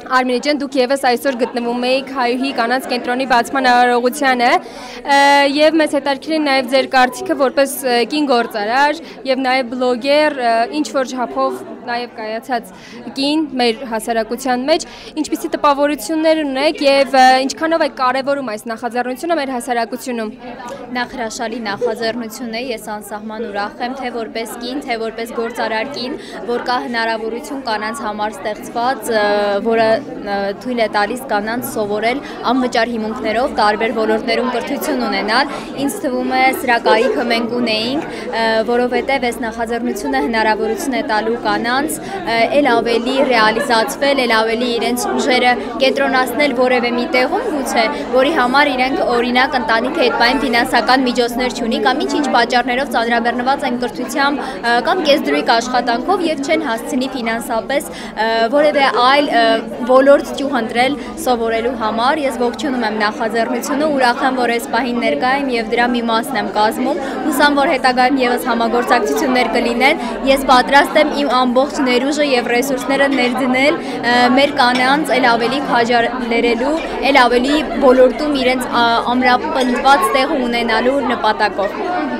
Արմինե ջան, դուք եւս այսօր գտնվում եք հայուհի կանանց կենտրոնի բացման արարողությանը եւ մեծ հետաքրքիր է նաեւ ձեր կարծիքը որպես կին գործարար եւ նաեւ բլոգեր, ինչ որ չափով նաեւ կայացած կին մեր հասարակության մեջ, ինչպիսի տպավորություններ ունեք եւ ինչքանով է կարեւորում այս նախաձեռնությունը մեր հասարակությունում։ Նախ հրաշալի նախաձեռնություն է, ես անսահման ուրախ եմ, թե որպես կին, թե որպես գործարար կին, որ կա հնարավորություն կանանց համար ստեղծված, որը թույլ է տալիս կանանց սովորել անվճար հիմունքներով տարբեր ոլորտներում կրթություն ունենալ։ Ինձ թվում է սրա կարիքը մենք ունեինք, որովհետև այս նախաձեռնությունը հնարավորություն է տալու կանանց էլ ավելի ռեալիզացվել, էլ ավելի իրենց ուժերը կենտրոնացնել որևէ մի տեղում գուցե, որի համար իրենք օրինակ ընտանիքը այդպայն ֆինանսական միջոցներ չունի կամ ինչ-ինչ պատճառներով ծանրաբեռնված են կրթությամբ կամ կեսդրույք աշխատանքով եւ չեն հասցնի ֆինանսապես որևէ այլ ոլորտ ճյուղընտրել սովորելու համար։ Ես ողջունում եմ նախաձեռնությունը, ուրախ եմ, որ այս պահին ներկա եմ եւ դրա մի մասն եմ կազմում։ Հուսամ, որ հետագայում եւս համագործակցություններ կլինեն։ Ես պատրաստ եմ իմ ամբողջ ներուժը եւ ռեսուրսները ներդնել մեր կանանց էլ ավելի քաջալերելու, էլ ավելի ոլորտում իրենց ամրապնդված տեղ ունենալու նպատակով։